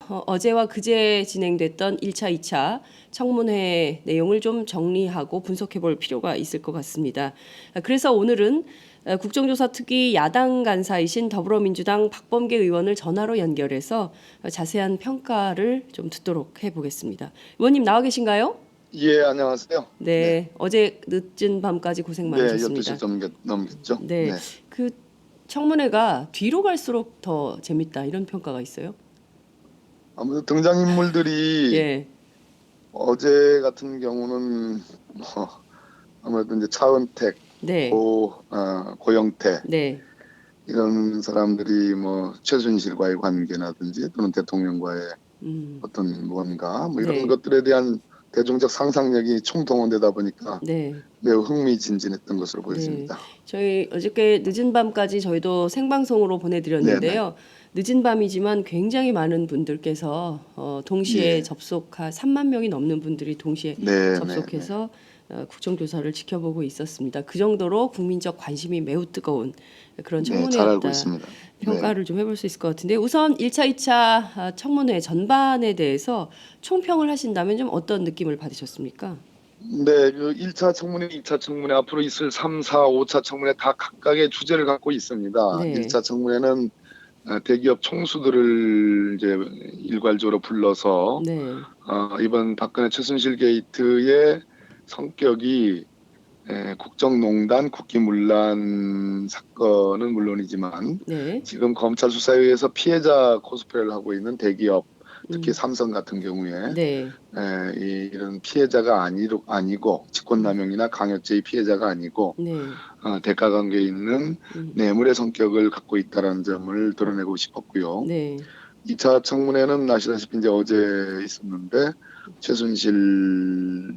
어제와 그제 진행됐던 1차, 2차 청문회 내용을 좀 정리하고 분석해 볼 필요가 있을 것 같습니다. 그래서 오늘은 국정조사 특위 야당 간사이신 더불어민주당 박범계 의원을 전화로 연결해서 자세한 평가를 좀 듣도록 해보겠습니다. 의원님 나와 계신가요? 예, 안녕하세요. 네, 네, 어제 늦은 밤까지 고생 네, 12시 많으셨습니다. 좀 넘겼죠. 네, 네. 그 청문회가 뒤로 갈수록 더 재밌다 이런 평가가 있어요. 아무래도 등장인물들이 예, 어제 같은 경우는 뭐 아무래도 이제 차은택, 네, 고영태 네. 이런 사람들이 뭐 최순실과의 관계라든지 또는 대통령과의 음, 어떤 뭔가 뭐 이런 네, 것들에 대한 대중적 상상력이 총동원되다 보니까 네, 매우 흥미진진했던 것으로 네. 보여집니다. 저희 어저께 늦은 밤까지 저희도 생방송으로 네, 네, 보내드렸는데요. 늦은 밤이지만 굉장히 많은 분들께서 동시에 예, 접속한 3만 명이 넘는 분들이 동시에 네, 네, 네, 접속해서 국정조사를 지켜보고 있었습니다. 그 정도로 국민적 관심이 매우 뜨거운 그런 네, 잘 알고 청문회였다. 있습니다. 네. 평가를 좀 해볼 수 있을 것 같은데 우선 1차, 2차 청문회 전반에 대해서 총평을 하신다면 좀 어떤 느낌을 받으셨습니까? 네, 그 1차 청문회, 2차 청문회 앞으로 있을 3, 4, 5차 청문회 다 각각의 주제를 갖고 있습니다. 네, 1차 청문회는 대기업 총수들을 이제 일괄적으로 불러서 네, 이번 박근혜 최순실 게이트의 성격이 국정농단, 국기문란 사건은 물론이지만 네, 지금 검찰 수사에 의해서 피해자 코스프레를 하고 있는 대기업, 특히 음, 삼성 같은 경우에 네. 이런 피해자가 아니고 음. 직권남용이나 강요죄의 피해자가 아니고 네. 대가 관계에 있는 음. 뇌물의 성격을 갖고 있다는 점을 드러내고 싶었고요. 네. 2차 청문회는 아시다시피 이제 어제 있었는데 최순실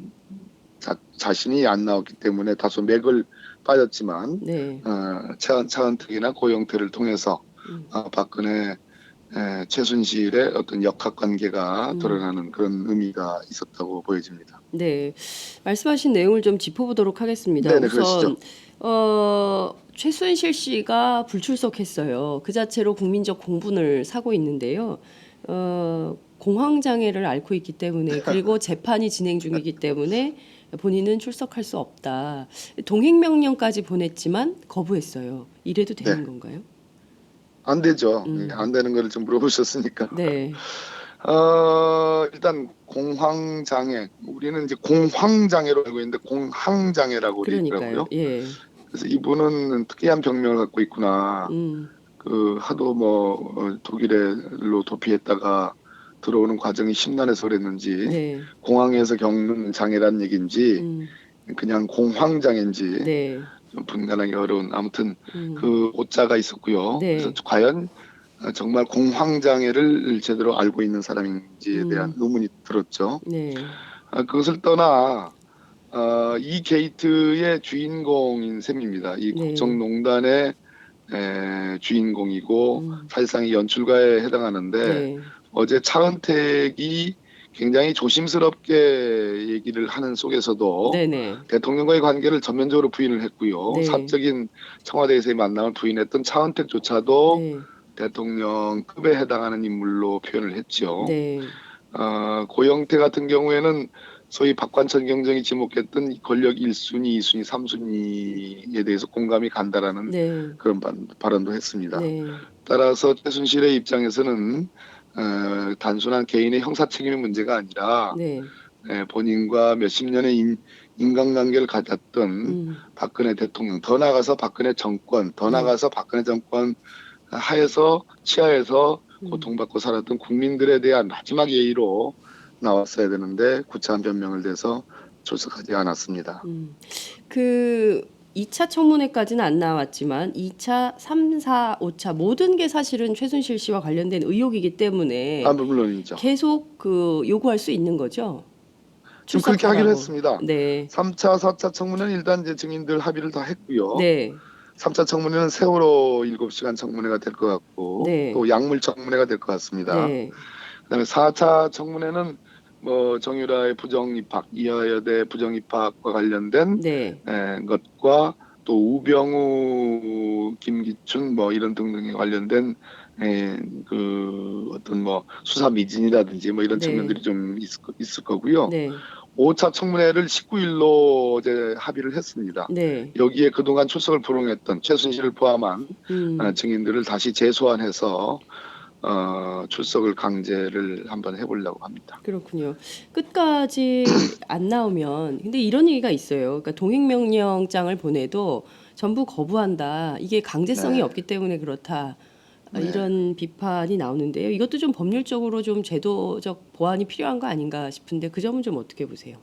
자신이 안 나왔기 때문에 다소 맥을 빠졌지만 네. 차은택이나 고영태를 통해서 음. 박근혜 최순실의 어떤 역학관계가 음. 드러나는 그런 의미가 있었다고 보여집니다. 네. 말씀하신 내용을 좀 짚어보도록 하겠습니다. 네네, 그러시죠. 우선 최순실 씨가 불출석했어요. 그 자체로 국민적 공분을 사고 있는데요. 공황 장애를 앓고 있기 때문에 그리고 재판이 진행 중이기 때문에 본인은 출석할 수 없다. 동행 명령까지 보냈지만 거부했어요. 이래도 네, 되는 건가요? 안 되죠. 음. 안 되는 거를 좀 물어보셨으니까. 네. 일단 공황장애, 우리는 이제 공황장애로 알고 있는데 공황장애라고 그러니까요. 그러더라고요. 예. 그래서 이분은 특이한 병명을 갖고 있구나. 음. 그 하도 뭐 독일로 도피했다가 들어오는 과정이 심란해서 그랬는지 네. 공항에서 겪는 장애란 얘기인지 음. 그냥 공황장애인지 네. 좀 분간하기 어려운 아무튼 음. 그 오자가 있었고요. 그래서 네. 과연 정말 공황장애를 제대로 알고 있는 사람인지에 대한 음. 의문이 들었죠. 네. 그것을 떠나 이 게이트의 주인공인 셈입니다. 이 네. 국정농단의 주인공이고 음. 사실상 이 연출가에 해당하는데 네. 어제 차은택이 굉장히 조심스럽게 얘기를 하는 속에서도 네네. 대통령과의 관계를 전면적으로 부인을 했고요. 네. 사적인 청와대에서의 만남을 부인했던 차은택조차도 네. 대통령급에 해당하는 인물로 표현을 했죠. 네. 고영태 같은 경우에는 소위 박관천 경정이 지목했던 이 권력 1순위, 2순위, 3순위에 대해서 공감이 간다라는 네. 그런 발언도 했습니다. 네. 따라서 최순실의 입장에서는 단순한 개인의 형사 책임의 문제가 아니라 네. 본인과 몇십 년의 인간관계를 가졌던 음. 박근혜 대통령, 더 나아가서 박근혜 정권, 더 네. 나아가서 박근혜 정권 하에서 치하에서 음. 고통받고 살았던 국민들에 대한 마지막 예의로 나왔어야 되는데 구차한 변명을 대서 출석하지 않았습니다. 음. 그 2차 청문회까지는 안 나왔지만 2차, 3, 4, 5차 모든 게 사실은 최순실 씨와 관련된 의혹이기 때문에 물론이죠. 계속 그 요구할 수 있는 거죠. 지금 그렇게 하기로 출석하라고. 했습니다. 네. 3차, 4차 청문회는 일단 이제 증인들 합의를 다 했고요. 네. 3차 청문회는 세월호 7시간 청문회가 될 것 같고 네. 또 약물 청문회가 될 것 같습니다. 네. 그다음에 4차 청문회는 뭐 정유라의 부정입학, 이화여대 부정입학과 관련된 네. 것과 또 우병우, 김기춘 뭐 이런 등등에 관련된 그 어떤 뭐 수사 미진이라든지 뭐 이런 네. 측면들이 좀 있을 거고요. 네. 5차 청문회를 19일로 이제 합의를 했습니다. 네. 여기에 그동안 출석을 불응했던 최순실을 포함한 음. 증인들을 다시 재소환해서 출석을 강제를 한번 해보려고 합니다. 그렇군요. 끝까지 안 나오면 근데 이런 얘기가 있어요. 그러니까 동행명령장을 보내도 전부 거부한다. 이게 강제성이 네, 없기 때문에 그렇다. 네. 이런 비판이 나오는데요. 이것도 좀 법률적으로 좀 제도적 보완이 필요한 거 아닌가 싶은데 그 점은 좀 어떻게 보세요?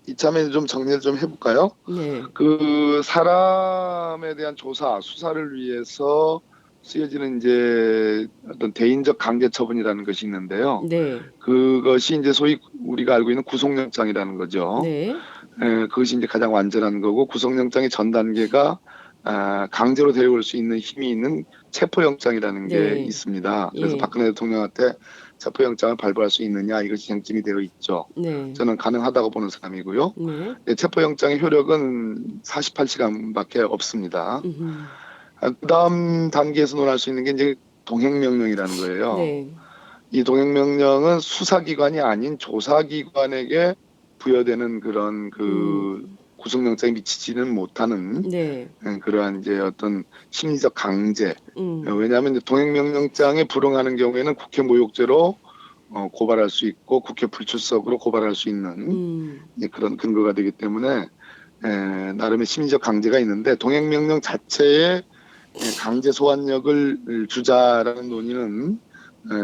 이참에 좀 정리를 좀 해볼까요? 네. 그 사람에 대한 조사, 수사를 위해서 쓰여지는 이제 어떤 대인적 강제 처분이라는 것이 있는데요. 네. 그것이 이제 소위 우리가 알고 있는 구속영장이라는 거죠. 네. 그것이 이제 가장 완전한 거고 구속영장의 전 단계가 강제로 데려올 수 있는 힘이 있는 체포영장이라는 게 네. 있습니다. 그래서 예. 박근혜 대통령한테 체포영장을 발부할 수 있느냐 이것이 쟁점이 되어 있죠. 네. 저는 가능하다고 보는 사람이고요. 네. 체포영장의 효력은 48시간밖에 없습니다. 음흠. 그다음 단계에서 논할 수 있는 게 이제 동행명령이라는 거예요. 네. 이 동행명령은 수사기관이 아닌 조사기관에게 부여되는 그런 음. 그 구속영장에 미치지는 못하는 네. 그러한 이제 어떤 심리적 강제. 음. 왜냐하면 이제 동행명령장에 불응하는 경우에는 국회 모욕죄로 고발할 수 있고 국회 불출석으로 고발할 수 있는 이제 그런 근거가 되기 때문에 나름의 심리적 강제가 있는데 동행명령 자체에 강제 소환력을 주자라는 논의는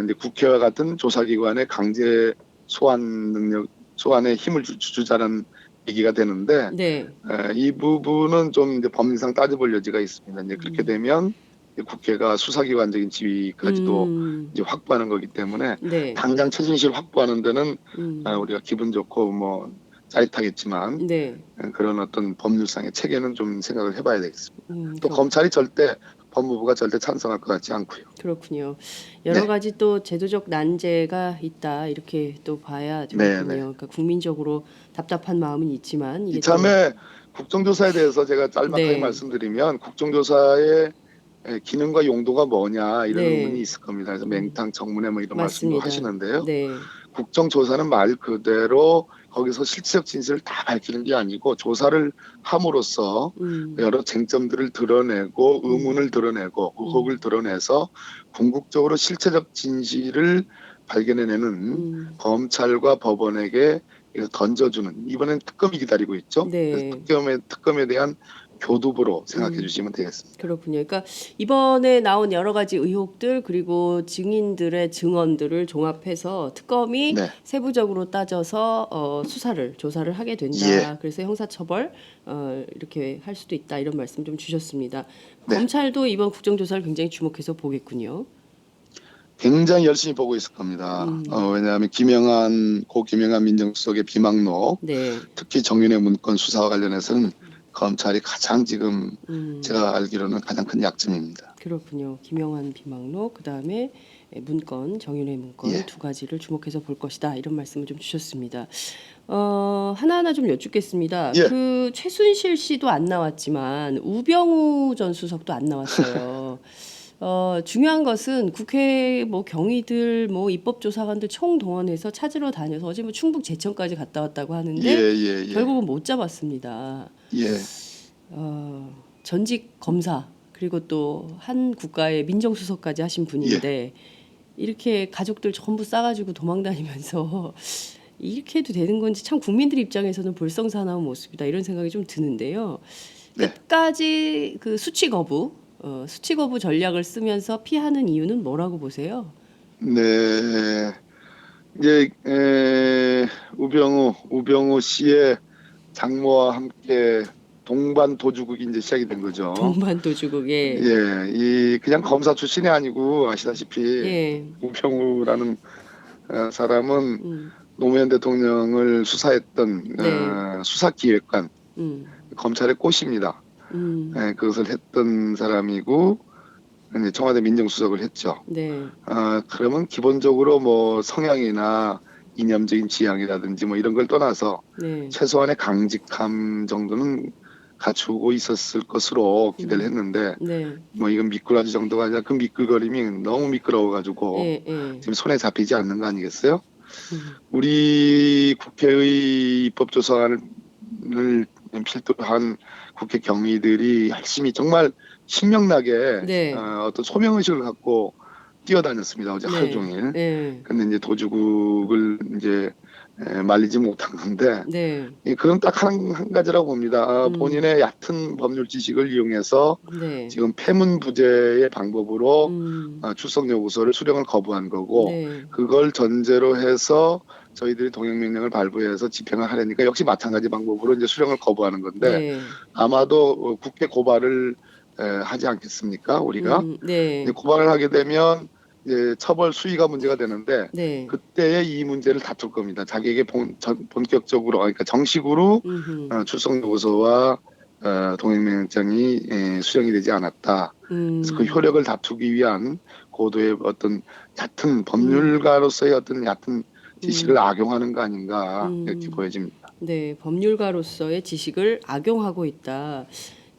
이제 국회와 같은 조사기관의 강제 소환 능력, 소환에 힘을 주자라는 얘기가 되는데 네. 이 부분은 좀 이제 법리상 따져볼 여지가 있습니다. 이제 그렇게 되면 이제 국회가 수사기관적인 지위까지도 음. 이제 확보하는 거기 때문에 네. 당장 최순실 확보하는 데는 음. 우리가 기분 좋고 뭐 짜릿하겠지만 네. 그런 어떤 법률상의 체계는 좀 생각을 해봐야 되겠습니다. 또 그렇 검찰이 절대 법무부가 절대 찬성할 것 같지 않고요. 그렇군요. 여러 네, 가지 또 제도적 난제가 있다 이렇게 또 봐야 네, 되겠군요. 네. 그러니까 국민적으로 답답한 마음은 있지만 이게 또 이참에 국정조사에 대해서 제가 짤막하게 네. 말씀드리면 국정조사의 기능과 용도가 뭐냐 이런 의문이 네. 있을 겁니다. 그래서 음. 맹탕 청문회 뭐 이런 말씀도 맞습니다. 하시는데요. 네. 국정조사는 말 그대로 거기서 실체적 진실을 다 밝히는 게 아니고 조사를 함으로써 음. 여러 쟁점들을 드러내고 음. 의문을 드러내고 음. 의혹을 드러내서 궁극적으로 실체적 진실을 발견해내는 음. 검찰과 법원에게 던져주는 이번엔 특검이 기다리고 있죠. 그래서 네. 특검에 대한 교두보로 생각해 음. 주시면 되겠습니다. 그렇군요. 그러니까 이번에 나온 여러 가지 의혹들 그리고 증인들의 증언들을 종합해서 특검이 네, 세부적으로 따져서 수사를 조사를 하게 예, 된다. 그래서 형사처벌 이렇게 할 수도 있다. 이런 말씀 좀 주셨습니다. 네. 검찰도 이번 국정조사를 굉장히 주목해서 보겠군요. 굉장히 열심히 보고 있을 겁니다. 왜냐하면 고 김영한 민정수석의 비망록, 네. 특히 정윤회 문건 수사와 관련해서는 검찰이 가장 지금 음. 제가 알기로는 가장 큰 약점입니다. 그렇군요. 김영환 비망록 그다음에 문건 정윤회 문건 예, 두 가지를 주목해서 볼 것이다. 이런 말씀을 좀 주셨습니다. 하나하나 좀 여쭙겠습니다. 예, 그 최순실 씨도 안 나왔지만 우병우 전 수석도 안 나왔어요. 중요한 것은 국회 뭐 경위들 뭐 입법조사관들 총동원해서 찾으러 다녀서 어제 뭐 충북 제천까지 갔다 왔다고 예, 하는데 예, 예, 결국은 못 잡았습니다. 예, 전직 검사 그리고 또 한 국가의 민정수석까지 하신 예, 분인데 이렇게 가족들 전부 싸가지고 도망다니면서 이렇게 해도 되는 건지 참 국민들 입장에서는 볼썽사나운 모습이다 이런 생각이 좀 드는데요. 네, 끝까지 그 수치 거부 전략을 쓰면서 피하는 이유는 뭐라고 보세요? 네. 이제 우병우 씨의 장모와 함께 동반 도주국이 이제 시작이 된 거죠. 동반도주국에 예, 이 그냥 검사 출신이 아니고 아시다시피 예, 우병우라는 사람은 음, 노무현 대통령을 수사했던 네, 수사기획관, 음, 검찰의 꽃입니다. 음, 그것을 했던 사람이고 이제 청와대 민정수석을 했죠. 네, 그러면 기본적으로 뭐 성향이나 이념적인 지향이라든지 뭐 이런 걸 떠나서 네, 최소한의 강직함 정도는 갖추고 있었을 것으로 기대를 했는데 네. 뭐 이건 미꾸라지 정도가 아니라 그 미끌거림이 너무 미끄러워가지고 예, 예. 지금 손에 잡히지 않는 거 아니겠어요? 음. 우리 국회의 입법조사안을 필두한 국회 경위들이 열심히 정말 신명나게 네. 어떤 소명의식을 갖고 뛰어다녔습니다. 어제 하루 네. 종일. 예. 근데 이제 도주국을 이제 말리지 못한 건데 네. 그건 딱 한 가지라고 봅니다. 본인의 얕은 법률 지식을 이용해서 네. 지금 패문부재의 방법으로 음. 출석 요구서를 수령을 거부한 거고 네. 그걸 전제로 해서 저희들이 동행명령을 발부해서 집행을 하려니까 역시 마찬가지 방법으로 이제 수령을 거부하는 건데 네. 아마도 국회 고발을 하지 않겠습니까? 우리가 네. 이제 고발을 하게 되면 이제 처벌 수위가 문제가 되는데 네. 그때의 이 문제를 다툴 겁니다. 자기에게 본격적으로 그러니까 정식으로 음흠. 출석 요구서와 동행명령장이 수령이 되지 않았다. 그래서 그 효력을 다투기 위한 고도의 어떤 얕은 법률가로서의 어떤 얕은 지식을 악용하는 거 아닌가 이렇게 보여집니다. 네, 법률가로서의 지식을 악용하고 있다.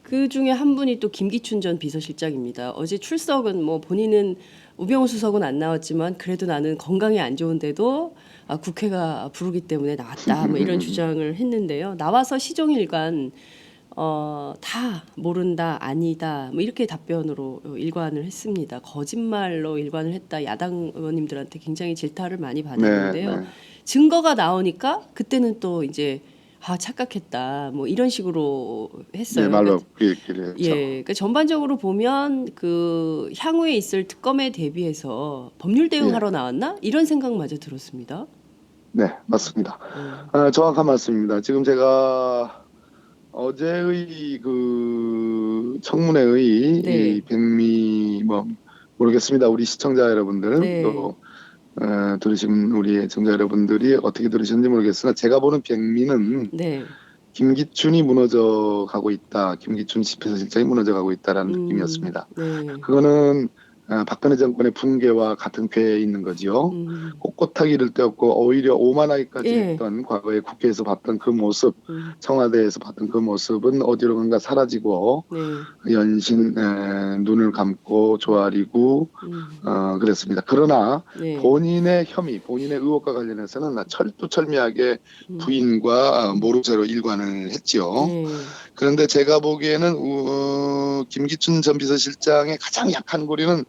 그 중에 한 분이 또 김기춘 전 비서실장입니다. 어제 출석은 뭐 본인은 우병우 수석은 안 나왔지만 그래도 나는 건강이 안 좋은데도 국회가 부르기 때문에 나왔다. 뭐 이런 주장을 했는데요. 나와서 시종일관 다 모른다, 아니다, 뭐 이렇게 답변으로 일관을 했습니다. 거짓말로 일관을 했다. 야당 의원님들한테 굉장히 질타를 많이 받았는데요. 네. 증거가 나오니까 그때는 또 이제 착각했다. 뭐 이런 식으로 했어요. 네, 말로 그러니까, 그 얘기를 했죠. 예, 그러니까 전반적으로 보면 그 향후에 있을 특검에 대비해서 법률 대응하러 나왔나 이런 생각마저 들었습니다. 네, 맞습니다. 정확한 말씀입니다. 지금 제가 어제의 그 청문회의 네. 이 백미 뭐 모르겠습니다. 우리 시청자 여러분들 네. 또 들으신 우리 애청자 여러분들이 어떻게 들으셨는지 모르겠으나 제가 보는 백미는 네. 김기춘이 무너져 가고 있다. 김기춘 집회실장이 무너져 가고 있다라는 느낌이었습니다. 네. 그거는 박근혜 정권의 붕괴와 같은 궤에 있는 거지요. 꼿꼿하게 이를 데 없고 오히려 오만하기까지 예. 했던 과거에 국회에서 봤던 그 모습, 청와대에서 봤던 그 모습은 어디로간가 사라지고 네. 연신 눈을 감고 조아리고 그랬습니다. 그러나 네. 본인의 혐의, 본인의 의혹과 관련해서는 철두철미하게 부인과 모르쇠로 일관을 했지요. 네. 그런데 제가 보기에는 김기춘 전 비서실장의 가장 약한 고리는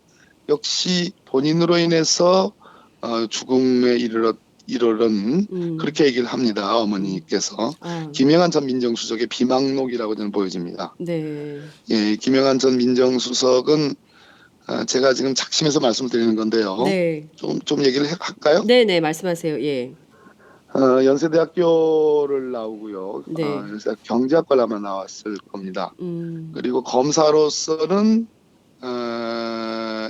역시 본인으로 인해서 죽음에 이르른 그렇게 얘기를 합니다. 어머니께서. 김영한 전 민정수석의 비망록이라고 저는 보여집니다. 네. 예, 김영한 전 민정수석은 제가 지금 작심해서 말씀드리는 건데요. 네. 좀 얘기를 할까요? 네, 말씀하세요. 예. 연세대학교를 나오고요. 네. 경제학과를 아마 나왔을 겁니다. 그리고 검사로서는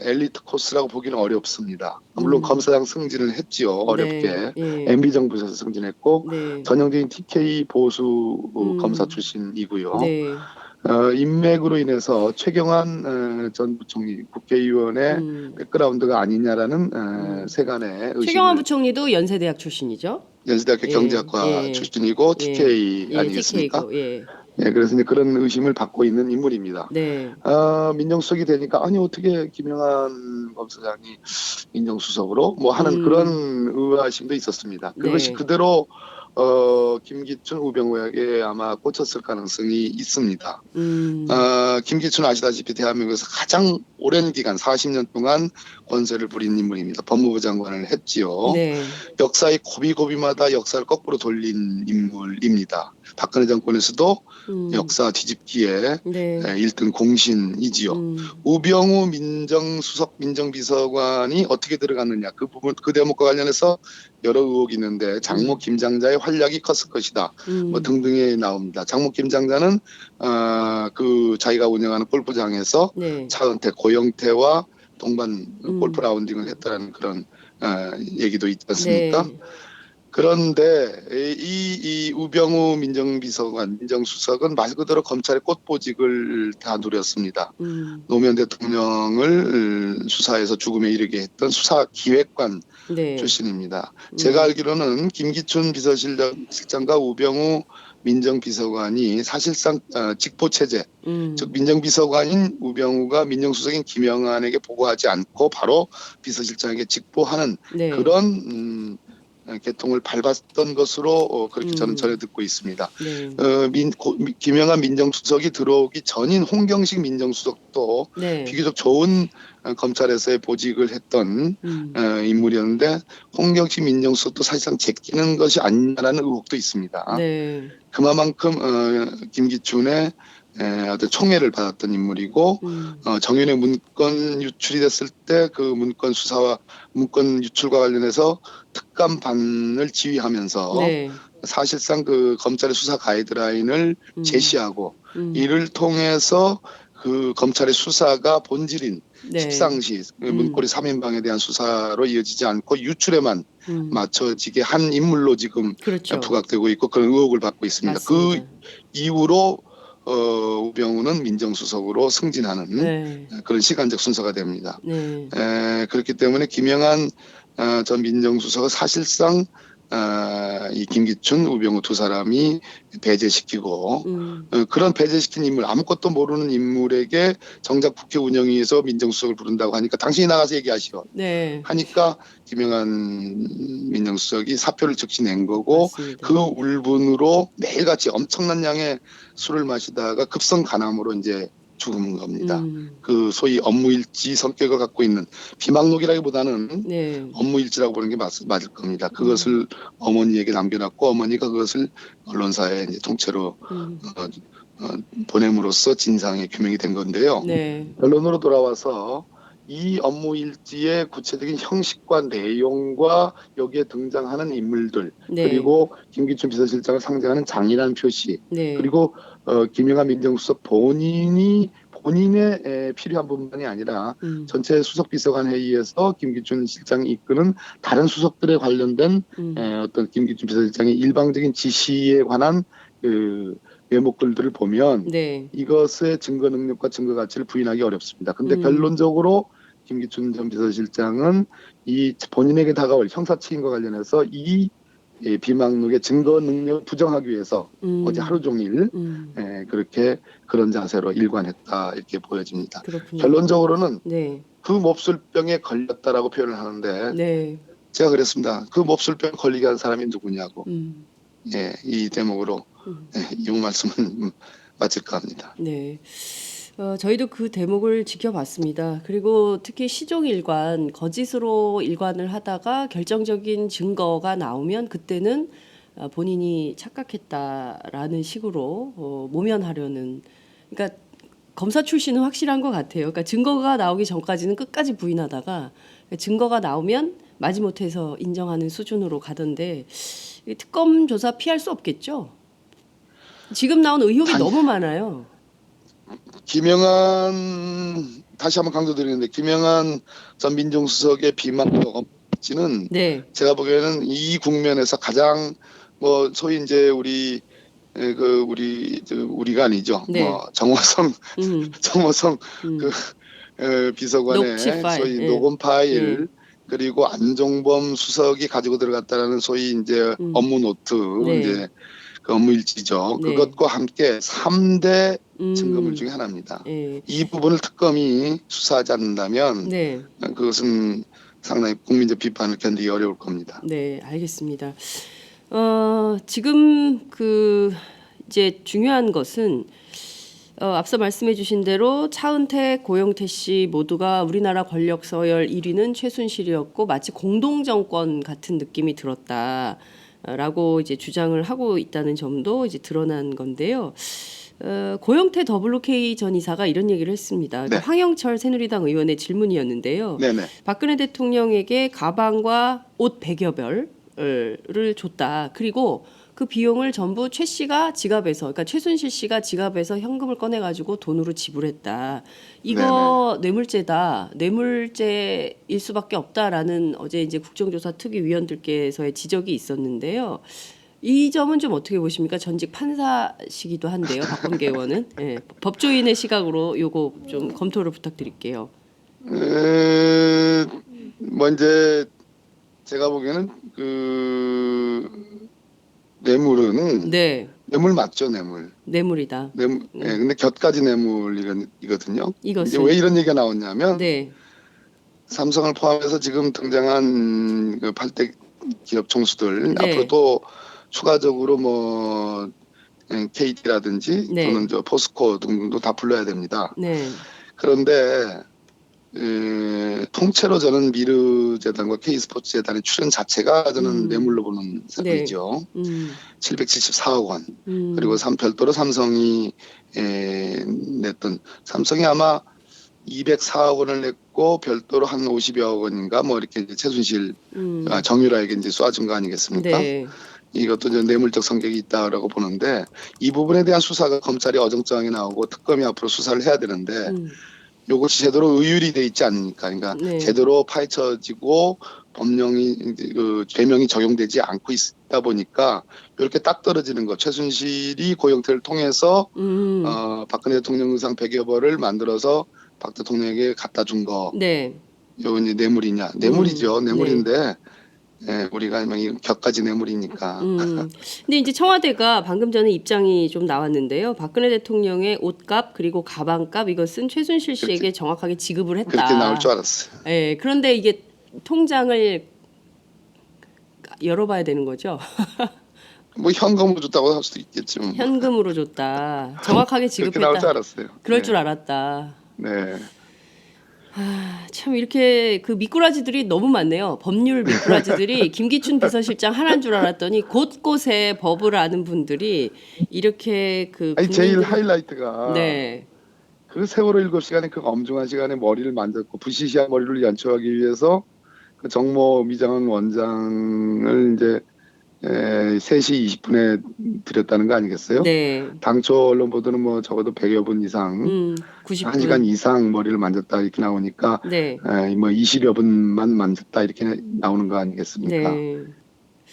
엘리트 코스라고 보기는 어렵습니다. 물론 검사장 승진을 했지요. 어렵게. 네. 예. MB 정부에서 승진했고 네. 전형적인 TK 보수 검사 출신이고요. 네. 인맥으로 인해서 최경환 전 부총리 국회의원의 백그라운드가 아니냐라는 세간의 의심을. 최경환 부총리도 연세대학 출신이죠. 연세대학교 경제학과 출신이고 TK 아니겠습니까? TK고, 예. 예, 그래서 이제 그런 의심을 받고 있는 인물입니다. 네. 민정수석이 되니까 아니 어떻게 김영한 검사장이 민정수석으로 뭐 하는 그런 의아심도 있었습니다. 그것이 네. 그대로 김기춘 우병우에게 아마 꽂혔을 가능성이 있습니다. 김기춘 아시다시피 대한민국에서 가장 오랜 기간 40년 동안 권세를 부린 인물입니다. 법무부 장관을 했지요. 네. 역사의 고비고비마다 역사를 거꾸로 돌린 인물입니다. 박근혜 정권에서도 역사 뒤집기에 네. 1등 공신이지요. 우병우 민정수석 민정비서관이 어떻게 들어갔느냐 그 부분 그 대목과 관련해서 여러 의혹이 있는데 장모 김장자의 활약이 컸을 것이다. 뭐 등등이 나옵니다. 장모 김장자는 그 자기가 운영하는 골프장에서 네. 차은택, 고영태와 동반 골프 라운딩을 했다는 그런 얘기도 있지 않습니까? 네. 그런데 이 우병우 민정비서관, 민정수석은 말 그대로 검찰의 꽃보직을 다 누렸습니다. 노무현 대통령을 수사해서 죽음에 이르게 했던 수사기획관 네. 출신입니다. 제가 알기로는 김기춘 비서실장과 우병우 민정비서관이 사실상 직보체제, 즉 민정비서관인 우병우가 민정수석인 김영한에게 보고하지 않고 바로 비서실장에게 직보하는 네. 그런 계통을 밟았던 것으로 그렇게 저는 전해 듣고 있습니다. 네. 김영한 민정수석이 들어오기 전인 홍경식 민정수석도 네. 비교적 좋은 검찰에서의 보직을 했던 인물이었는데 홍경식 민정수석도 사실상 제끼는 것이 아니냐라는 의혹도 있습니다. 네. 그만큼 김기춘의 어떤 총애를 받았던 인물이고 정윤의 문건 유출이 됐을 때 그 문건 수사와 문건 유출과 관련해서 특감반을 지휘하면서 네. 사실상 그 검찰의 수사 가이드라인을 제시하고 이를 통해서 그 검찰의 수사가 본질인 네. 십상시 문고리 3인방에 대한 수사로 이어지지 않고 유출에만 맞춰지게 한 인물로 지금 그렇죠. 부각되고 있고 그런 의혹을 받고 있습니다. 맞습니다. 그 이후로 우병우는 민정수석으로 승진하는 네. 그런 시간적 순서가 됩니다. 네. 그렇기 때문에 김영한 전 민정수석은 사실상 이 김기춘, 우병우 두 사람이 배제시키고 그런 배제시킨 인물, 아무것도 모르는 인물에게 정작 국회 운영위에서 민정수석을 부른다고 하니까 당신이 나가서 얘기하시오. 네. 하니까 김영한 민정수석이 사표를 즉시 낸 거고 맞습니다. 그 울분으로 매일같이 엄청난 양의 술을 마시다가 급성 간암으로 이제 죽은 겁니다. 그 소위 업무일지 성격을 갖고 있는 비망록이라기보다는 네. 업무일지라고 보는 게 맞을 겁니다. 그것을 어머니에게 남겨놨고 어머니가 그것을 언론사에 이제 통째로 보냄으로써 진상의 규명이 된 건데요. 네. 결론으로 돌아와서 이 업무일지의 구체적인 형식과 내용과 여기에 등장하는 인물들 네. 그리고 김기춘 비서실장을 상징하는 장이라는 표시 네. 그리고 김영한 민정수석 본인의 필요한 부분이 아니라 전체 수석비서관 회의에서 김기춘 실장이 이끄는 다른 수석들에 관련된 어떤 김기춘 비서실장의 일방적인 지시에 관한 그 메모글들을 보면 네. 이것의 증거 능력과 증거 가치를 부인하기 어렵습니다. 근데 결론적으로 김기춘 전 비서실장은 이 본인에게 다가올 형사치인과 관련해서 이 비망록의 증거 능력을 부정하기 위해서 어제 하루 종일 그렇게 그런 자세로 일관했다 이렇게 보여집니다. 그렇군요. 결론적으로는 네. 그 몹술병에 걸렸다라고 표현을 하는데 네. 제가 그랬습니다. 그 몹술병에 걸리게 한 사람이 누구냐고. 이 대목으로 이 말씀은 마칠까 합니다. 네. 저희도 그 대목을 지켜봤습니다. 그리고 특히 시종일관, 거짓으로 일관을 하다가 결정적인 증거가 나오면 그때는 본인이 착각했다라는 식으로 모면하려는. 그러니까 검사 출신은 확실한 것 같아요. 그러니까 증거가 나오기 전까지는 끝까지 부인하다가 증거가 나오면 마지못해서 인정하는 수준으로 가던데 특검 조사 피할 수 없겠죠? 지금 나온 의혹이 너무 많아요. 김영한 다시 한번 강조드리는데 김영한 전 민정수석의 비망록 업지는 네. 제가 보기에는 이 국면에서 가장 뭐 소위 이제 우리가 아니죠. 네. 뭐 정호성 그 비서관의 녹취 파일. 소위 네. 녹음 파일 그리고 안종범 수석이 가지고 들어갔다라는 소위 이제 업무 노트 네. 이제 그 업무일지죠. 네. 그것과 함께 3대 증거물 중에 하나입니다. 네. 이 부분을 특검이 수사하지 않는다면 네. 그것은 상당히 국민적 비판을 견디기 어려울 겁니다. 네, 알겠습니다. 지금 이제 중요한 것은 앞서 말씀해주신 대로 차은택, 고영태 씨 모두가 우리나라 권력 서열 1위는 최순실이었고 마치 공동 정권 같은 느낌이 들었다라고 이제 주장을 하고 있다는 점도 이제 드러난 건데요. 고영태 WK 전 이사가 이런 얘기를 했습니다. 네. 황영철 새누리당 의원의 질문이었는데요. 네네. 박근혜 대통령에게 가방과 옷 100여 벌을 줬다. 그리고 그 비용을 전부 최 씨가 지갑에서, 그러니까 최순실 씨가 지갑에서 현금을 꺼내가지고 돈으로 지불했다. 이거 뇌물죄다. 뇌물죄일 수밖에 없다라는 어제 이제 국정조사 특위위원들께서의 지적이 있었는데요. 이 점은 좀 어떻게 보십니까? 전직 판사시기도 한데요, 박범계 의원은. 예, 법조인의 시각으로 요거 좀 검토를 부탁드릴게요. 뭐 이제 제가 보기에는 뇌물은 네, 뇌물 맞죠, 뇌물. 뇌물이다. 뇌물. 예, 근데 곁가지 뇌물이거든요. 이제 이것은 왜 이런 얘기가 나왔냐면 네, 삼성을 포함해서 지금 등장한 그 8대 기업 총수들 네, 앞으로 또 추가적으로 뭐 KT라든지 네, 또는 저 포스코 등도 다 불러야 됩니다. 네, 그런데 통째로 저는 미르재단과 K스포츠재단의 출연 자체가 저는 뇌물로 보는 네, 상황이죠. 음, 774억 원. 그리고 음, 별도로 삼성이 냈던, 삼성이 아마 204억 원을 냈고 별도로 한 50여억 원인가 뭐 이렇게 이제 최순실 정유라에게 이제 쏴준 거 아니겠습니까? 네, 이것도 이제 뇌물적 성격이 있다라고 보는데, 이 부분에 대한 수사가 검찰이 어정쩡하게 나오고 특검이 앞으로 수사를 해야 되는데 이것이 제대로 의율이 돼 있지 않으니까, 그러니까 네, 제대로 파헤쳐지고 법령이 그 죄명이 적용되지 않고 있다 보니까 이렇게 딱 떨어지는 거. 최순실이 고영태를 통해서 박근혜 대통령 의상 100여 벌을 만들어서 박 대통령에게 갖다 준 거. 네, 요 이제 뇌물이냐? 뇌물이죠. 네. 뇌물인데 우리가 격가지 뇌물이니까. 근데 이제 청와대가 방금 전에 입장이 좀 나왔는데요. 박근혜 대통령의 옷값 그리고 가방값 이것은 최순실 씨에게 정확하게 지급을 했다. 그렇게 나올 줄 알았어요. 예, 그런데 이게 통장을 열어봐야 되는 거죠. 뭐 현금으로 줬다고 할 수도 있겠지. 뭐. 현금으로 줬다. 정확하게 그렇게 나올 줄 지급했다. 알았어요. 그럴 줄 알았다. 네. 참 이렇게 그 미꾸라지들이 너무 많네요. 법률 미꾸라지들이 김기춘 비서실장 하나인 줄 알았더니 곳곳에 법을 아는 분들이 이렇게 그 아니 제일 국민들이- 하이라이트가 네, 그 세월호 7시간에 그 엄중한 시간에 머리를 만졌고 부시시한 머리를 연초하기 위해서 그 정모 미장원 원장을 이제 3시 20분에 드렸다는 거 아니겠어요? 네, 당초 언론 보도는 뭐 적어도 100여 분 이상 90분. 1시간 이상 머리를 만졌다 이렇게 나오니까 네, 뭐 20여 분만 만졌다 이렇게 나오는 거 아니겠습니까? 네,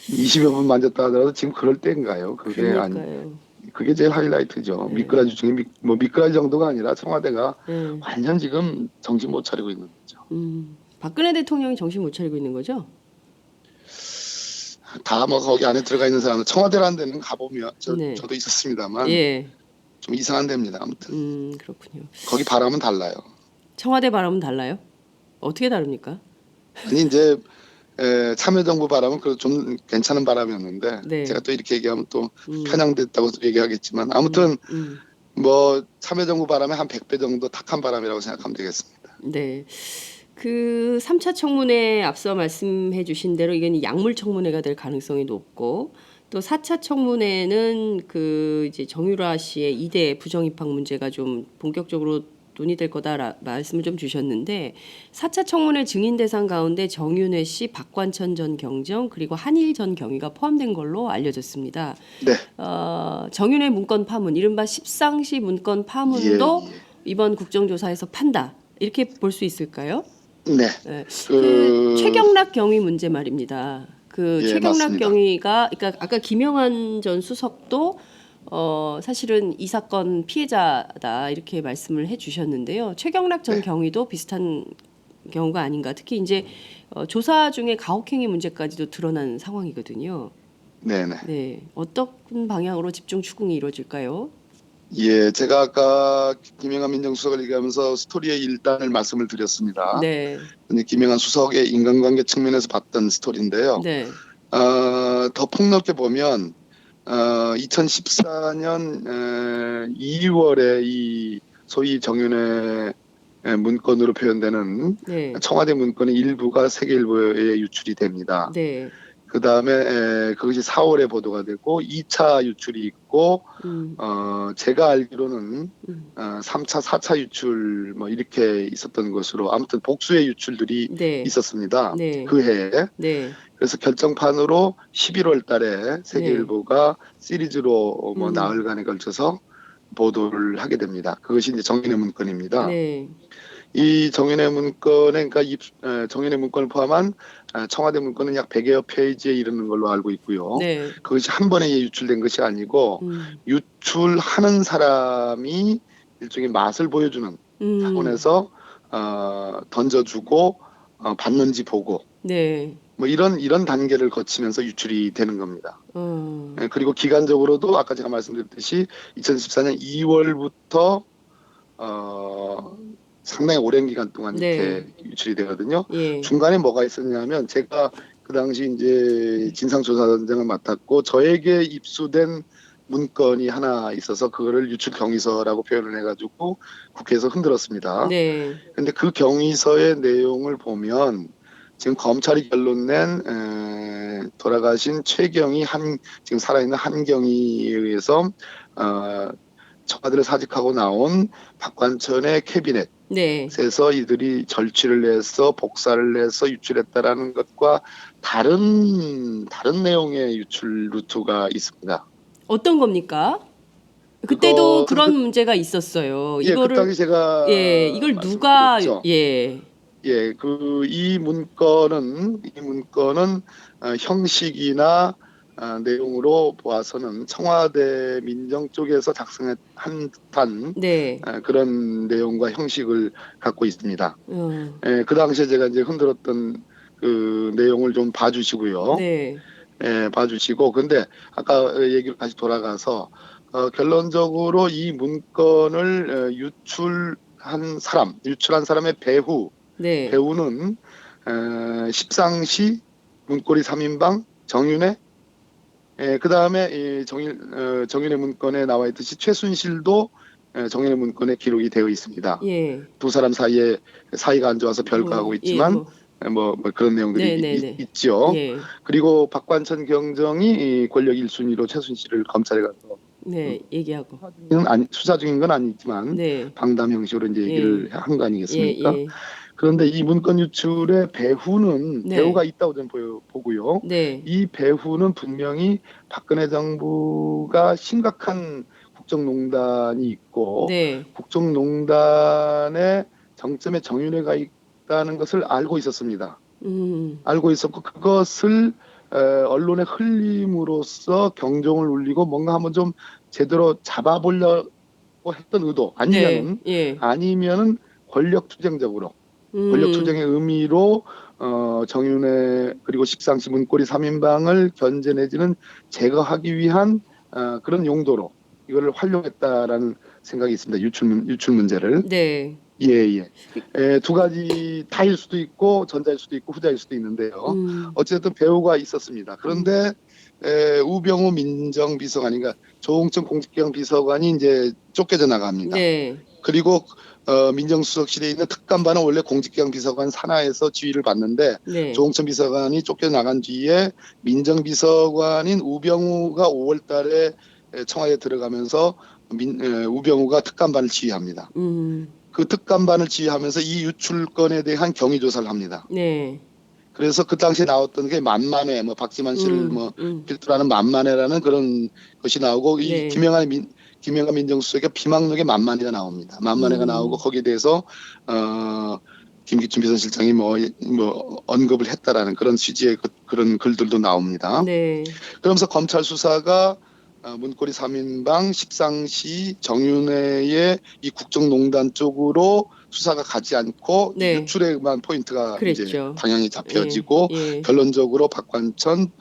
20여 분 만졌다 하더라도 지금 그럴 때인가요? 그게 그러니까요. 그게 제일 하이라이트죠. 미꾸라지 중에 뭐 미꾸라지 정도가 아니라 청와대가 네. 완전 지금 정신 못 차리고 있는 거죠. 박근혜 대통령이 정신 못 차리고 있는 거죠? 다 뭐 거기 안에 들어가 있는 사람은 청와대라는 데는 가보면 네. 저도 있었습니다만 예, 좀 이상한 데입니다. 아무튼 그렇군요. 거기 바람은 달라요. 청와대 바람은 달라요? 어떻게 다릅니까? 아니 이제 참여정부 바람은 그래도 좀 괜찮은 바람이었는데 네. 제가 또 이렇게 얘기하면 또 편향됐다고 얘기하겠지만 아무튼 음. 뭐 참여정부 바람의 한 100배 정도 탁한 바람이라고 생각하면 되겠습니다. 네. 그 3차 청문회 앞서 말씀해 주신 대로 이건 약물 청문회가 될 가능성이 높고 또 4차 청문회는 그 이제 정유라 씨의 2대 부정 입학 문제가 좀 본격적으로 논의될 거다 말씀을 좀 주셨는데 4차 청문회 증인 대상 가운데 정윤회 씨, 박관천 전 경정 그리고 한일 전 경위가 포함된 걸로 알려졌습니다. 네. 정윤회 문건 파문, 이른바 십상시 문건 파문도 예. 이번 국정조사에서 판다. 이렇게 볼 수 있을까요? 네. 네. 그 최경락 경위 문제 말입니다. 그 예, 최경락 맞습니다. 경위가 그러니까 아까 김영환 전 수석도 사실은 이 사건 피해자다 이렇게 말씀을 해주셨는데요. 최경락 전 경위도 비슷한 경우가 아닌가. 특히 이제 조사 중에 가혹행위 문제까지도 드러난 상황이거든요. 네네. 네, 어떤 방향으로 집중 추궁이 이루어질까요? 예, 제가 아까 김영환 민정수석을 얘기하면서 스토리의 일단을 말씀을 드렸습니다. 네, 근데 김영환 수석의 인간관계 측면에서 봤던 스토리인데요. 네, 더 폭넓게 보면 2014년 2월에 이 소위 정윤회 문건으로 표현되는 네, 청와대 문건의 일부가 세계일보에 유출이 됩니다. 네, 그다음에 그것이 4월에 보도가 되고 2차 유출이 있고 제가 알기로는 3차, 4차 유출 뭐 이렇게 있었던 것으로 아무튼 복수의 유출들이 네. 있었습니다. 네. 그 해에. 네. 그래서 결정판으로 11월 달에 세계일보가 시리즈로 뭐 나흘간에 걸쳐서 보도를 하게 됩니다. 그것이 이제 정인의 문건입니다. 네. 이 정인의 문건에 그러니까 정인의 문건을 포함한 청와대 문건은 약 100여 페이지에 이르는 걸로 알고 있고요. 네. 그것이 한 번에 유출된 것이 아니고 유출하는 사람이 일종의 맛을 보여주는 차원에서 던져주고 받는지 보고 네. 뭐 이런 단계를 거치면서 유출이 되는 겁니다. 그리고 기간적으로도 아까 제가 말씀드렸듯이 2014년 2월부터 상당히 오랜 기간 동안 이렇게 유출이 되거든요. 예. 중간에 뭐가 있었냐면 제가 그 당시 이제 진상조사단장을 맡았고 저에게 입수된 문건이 하나 있어서 그거를 유출 경위서라고 표현을 해가지고 국회에서 흔들었습니다. 네. 근데 그 경위서의 내용을 보면 지금 검찰이 결론 낸 돌아가신 최경희 지금 살아있는 한경희에 의해서 청와대를 사직하고 나온 박관천의 캐비넷 에서 이들이 절취를 해서 복사를 해서 유출했다라는 것과 다른 내용의 유출 루트가 있습니다. 어떤 겁니까? 그때도 그런 문제가 있었어요. 예, 그 당시 제가 이걸 누가 이 문건은 형식이나 내용으로 보아서는 청와대 민정 쪽에서 작성한 듯한 그런 내용과 형식을 갖고 있습니다. 그 당시에 제가 이제 흔들었던 그 내용을 좀 봐주시고요. 봐주시고 근데 아까 얘기를 다시 돌아가서 결론적으로 이 문건을 유출한 사람의 배우는 십상시 문고리 3인방 정윤회 그 다음에 정윤회 문건에 나와 있듯이 최순실도 정윤회 문건에 기록이 되어 있습니다. 두 사람 사이에 사이가 안 좋아서 별거하고 있지만 뭐 그런 내용들이 있죠. 그리고 박관천 경정이 권력 1순위로 최순실을 검찰에 가서 얘기하고 수사 중인 건 아니지만 방담 형식으로 이제 얘기를 한 거 아니겠습니까? 그런데 이 문건 유출의 배후가 있다고 저는 보고요. 이 배후는 분명히 박근혜 정부가 심각한 국정농단이 있고 국정농단의 정점에 정윤회가 있다는 것을 알고 있었습니다. 알고 있었고 그것을 언론에 흘림으로써 경종을 울리고 뭔가 한번 좀 제대로 잡아보려고 했던 의도 아니면은 권력투쟁적으로 권력투쟁의 의미로 정윤회 그리고 십상시 문고리 3인방을 견제 내지는 제거하기 위한 그런 용도로 이거를 활용했다라는 생각이 있습니다. 유출 문제를. 두 가지 다일 수도 있고 전자일 수도 있고 후자일 수도 있는데요. 어쨌든 배우가 있었습니다. 그런데 우병우 민정비서관인가 조홍천 공직기강 비서관이 이제 쫓겨져 나갑니다. 그리고 민정수석실에 있는 특감반은 원래 공직기강 비서관 산하에서 지휘를 받는데 조홍천 비서관이 쫓겨 나간 뒤에 민정비서관인 우병우가 5월 달에 청와대에 들어가면서 우병우가 특감반을 지휘합니다. 그 특감반을 지휘하면서 이 유출건에 대한 경위조사를 합니다. 그래서 그 당시에 나왔던 게 만만해, 뭐 박지만 씨를 필두라는 만만해라는 그런 것이 나오고 이 김영하 민정수석의 비망록에 만만해가 나옵니다. 만만해가 나오고 거기에 대해서 김기춘 비서실장이 뭐 언급을 했다라는 그런 취지의 그런 글들도 나옵니다. 그러면서 검찰 수사가 문고리 3인방 십상시 정윤회의 이 국정농단 쪽으로 수사가 가지 않고 유출에만 포인트가 이제 방향이 잡혀지고 결론적으로 박관천,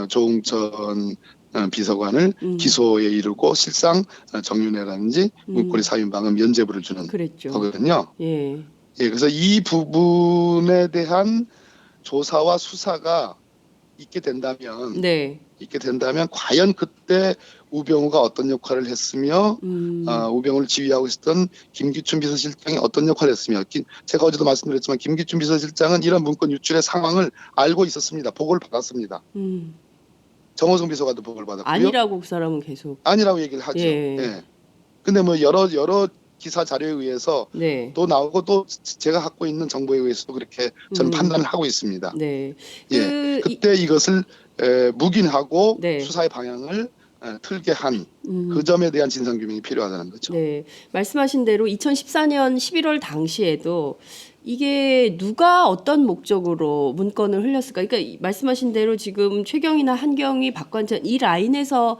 조홍천 비서관을 기소에 이르고 실상 정윤회라든지 문고리 3인방은 면죄부를 주는 거거든요. 그래서 이 부분에 대한 조사와 수사가 있게 된다면 네. 과연 그때 우병우가 어떤 역할을 했으며 우병우를 지휘하고 있었던 김기춘 비서실장이 어떤 역할을 했으며 제가 어제도 말씀드렸지만 김기춘 비서실장은 이런 문건 유출의 상황을 알고 있었습니다. 보고를 받았습니다. 음. 정호성 비서관도 보고를 받았고요. 아니라고 그 사람은 계속. 아니라고 얘기를 하죠. 예. 예. 근데 뭐 여러 기사 자료에 의해서 네. 또 나오고 또 제가 갖고 있는 정보에 의해서도 그렇게 저는 판단을 하고 있습니다. 네. 예. 그때 이것을 묵인하고 네. 수사의 방향을 틀게 한 그 점에 대한 진상규명이 필요하다는 거죠. 네. 말씀하신 대로 2014년 11월 당시에도 이게 누가 어떤 목적으로 문건을 흘렸을까? 그러니까 말씀하신 대로 지금 최경이나 한경이 박관천 이 라인에서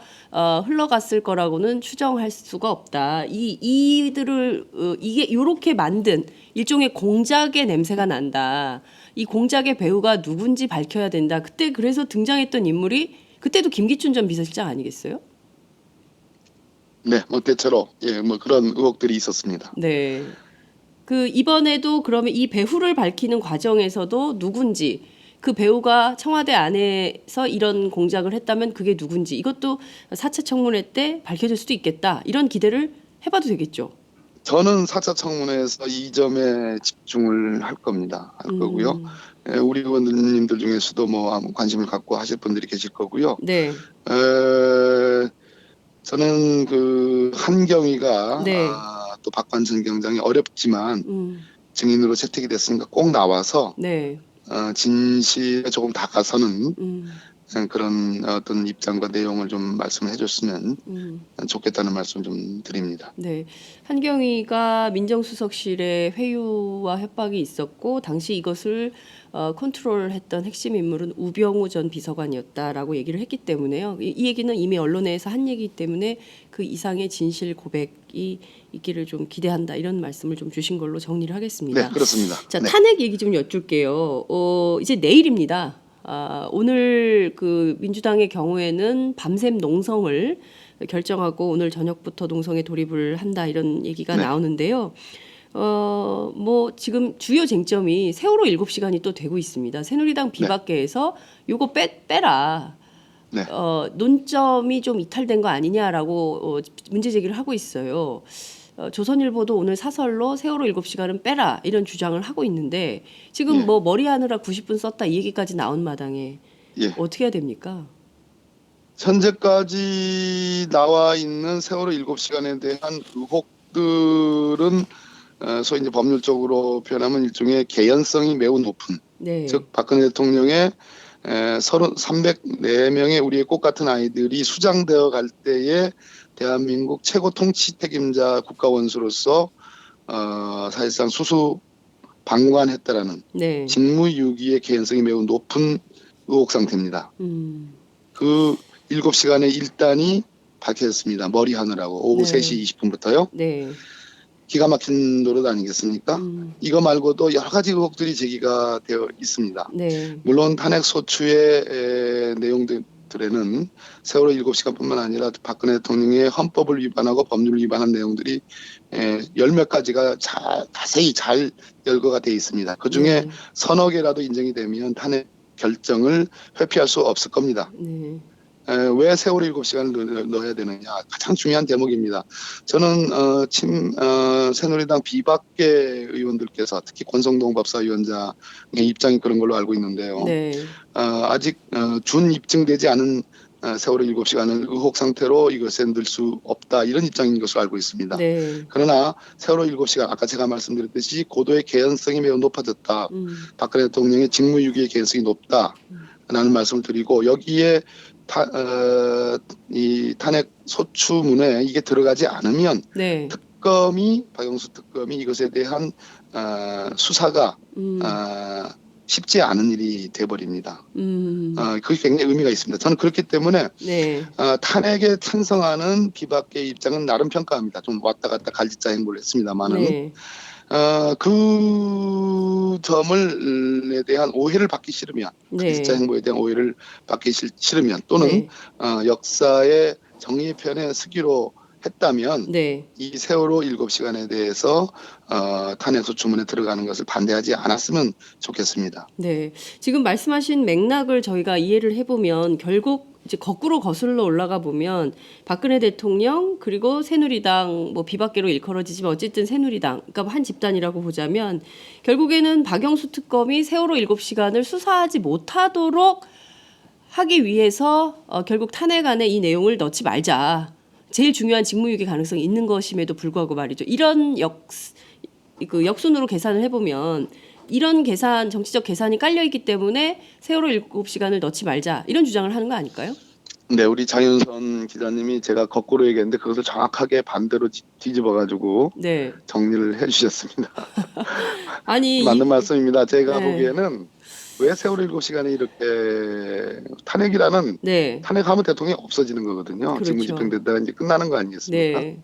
흘러갔을 거라고는 추정할 수가 없다. 이들을 이게 요렇게 만든 일종의 공작의 냄새가 난다. 이 공작의 배우가 누군지 밝혀야 된다. 그때 그래서 등장했던 인물이 그때도 김기춘 전 비서실장 아니겠어요? 네, 뭐 대체로 뭐 그런 의혹들이 있었습니다. 네. 그 이번에도 그러면 이 배후를 밝히는 과정에서도 누군지 그 배우가 청와대 안에서 이런 공작을 했다면 그게 누군지 이것도 4차 청문회 때 밝혀질 수도 있겠다. 이런 기대를 해봐도 되겠죠. 저는 4차 청문회에서 이 점에 집중을 할 겁니다. 할 거고요. 우리 의원님들 중에서도 뭐 관심을 갖고 하실 분들이 계실 거고요. 네. 저는 그 한경위가 네. 또 박관천 경장이 어렵지만 증인으로 채택이 됐으니까 꼭 나와서 네. 진실에 조금 다가서는 그런 어떤 입장과 내용을 좀 말씀해 줬으면 좋겠다는 말씀 좀 드립니다. 네. 한경위가 민정수석실에 회유와 협박이 있었고 당시 이것을 컨트롤했던 핵심 인물은 우병우 전 비서관이었다라고 얘기를 했기 때문에요. 이 얘기는 이미 언론에서 한 얘기이기 때문에 그 이상의 진실 고백이 있기를 좀 기대한다 이런 말씀을 좀 주신 걸로 정리를 하겠습니다. 네, 그렇습니다. 자, 네. 탄핵 얘기 좀 여쭐게요. 이제 내일입니다. 오늘 그 민주당의 경우에는 밤샘 농성을 결정하고 오늘 저녁부터 농성에 돌입을 한다 이런 얘기가 네. 나오는데요. 뭐 지금 주요 쟁점이 세월호 7시간이 또 되고 있습니다. 새누리당 비박계에서 요거 빼라. 네. 논점이 좀 이탈된 거 아니냐라고 문제 제기를 하고 있어요. 조선일보도 오늘 사설로 세월호 7시간은 빼라 이런 주장을 하고 있는데 지금 뭐 머리하느라 90분 썼다 이 얘기까지 나온 마당에 어떻게 해야 됩니까? 현재까지 나와 있는 세월호 7시간에 대한 의혹들은 소위 이제 법률적으로 표현하면 일종의 개연성이 매우 높은 네. 즉 박근혜 대통령의 304명의 우리의 꽃 같은 아이들이 수장되어 갈 때에 대한민국 최고 통치 책임자 국가원수로서 사실상 수수 방관했다라는 네. 직무유기의 개연성이 매우 높은 의혹 상태입니다. 그 7시간의 일단이 밝혀졌습니다. 머리 하느라고 오후 네. 3시 20분부터요. 네. 기가 막힌 노릇 아니겠습니까? 이거 말고도 여러 가지 의혹들이 제기가 되어 있습니다. 네. 물론 탄핵 소추의 내용들에는 세월호 7시간뿐만 아니라 박근혜 대통령의 헌법을 위반하고 법률을 위반한 내용들이 열몇 가지가 자세히 잘 열거가 되어 있습니다. 그중에 서너 개라도 인정이 되면 탄핵 결정을 회피할 수 없을 겁니다. 네. 왜 세월호 7시간을 넣어야 되느냐 가장 중요한 대목입니다. 저는 새누리당 비박계 의원들께서 특히 권성동 법사위원장의 입장이 그런 걸로 알고 있는데요. 네. 아직 준 입증되지 않은 세월호 7시간을 의혹 상태로 이것에 넣을 수 없다 이런 입장인 것으로 알고 있습니다. 네. 그러나 세월호 7시간 아까 제가 말씀드렸듯이 고도의 개연성이 매우 높아졌다. 박근혜 대통령의 직무유기의 개연성이 높다라는 말씀을 드리고 여기에 이 탄핵 소추문에 이게 들어가지 않으면 네. 박영수 특검이 이것에 대한 수사가 쉽지 않은 일이 돼버립니다. 그게 굉장히 의미가 있습니다. 저는 그렇기 때문에 네. 탄핵에 찬성하는 비박계의 입장은 나름 평가합니다. 좀 왔다 갔다 갈짓자 행보를 했습니다만은 네. 그 점을에 대한 오해를 받기 싫으면 네. 갈짓자 행보에 대한 오해를 받기 싫으면 또는 네. 역사의 정의의 편에 쓰기로 했다면 네. 이 세월호 7시간에 대해서 탄핵소추문에 들어가는 것을 반대하지 않았으면 좋겠습니다. 네. 지금 말씀하신 맥락을 저희가 이해를 해보면 결국 이제 거꾸로 거슬러 올라가 보면 박근혜 대통령 그리고 새누리당 뭐 비박계로 일컬어지지만 어쨌든 새누리당 그러니까 한 집단이라고 보자면 결국에는 박영수 특검이 세월호 7시간을 수사하지 못하도록 하기 위해서 결국 탄핵안에 이 내용을 넣지 말자. 제일 중요한 직무유기 가능성이 있는 것임에도 불구하고 말이죠. 이런 그 역순으로 계산을 해보면 이런 계산, 정치적 계산이 깔려 있기 때문에 세월호 7시간을 넣지 말자 이런 주장을 하는 거 아닐까요? 네, 우리 장윤선 기자님이 제가 거꾸로 얘기했는데 그것을 정확하게 반대로 뒤집어가지고 네. 정리를 해주셨습니다. 아니 맞는 말씀입니다. 제가 네. 보기에는 왜 세월호 7시간이 이렇게 탄핵이라는 네. 탄핵하면 대통령이 없어지는 거거든요. 그렇죠. 직무집행됐다가 이제 끝나는 거 아니겠습니까? 네.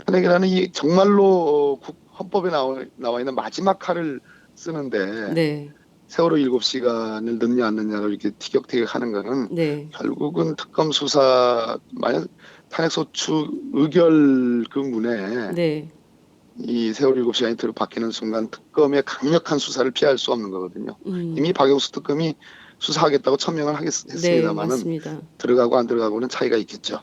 탄핵이라는 이 정말로 헌법에 나와 있는 마지막 칼을 쓰는데 네. 세월호 7시간을 넣느냐 안 넣느냐를 이렇게 티격태격하는 거는 네. 결국은 특검 수사 만약 탄핵소추 의결 그 문에 네. 이 세월호 7시간이 바뀌는 순간 특검의 강력한 수사를 피할 수 없는 거거든요. 이미 박영수 특검이 수사하겠다고 천명을 네, 했습니다만은 맞습니다. 들어가고 안 들어가고는 차이가 있겠죠.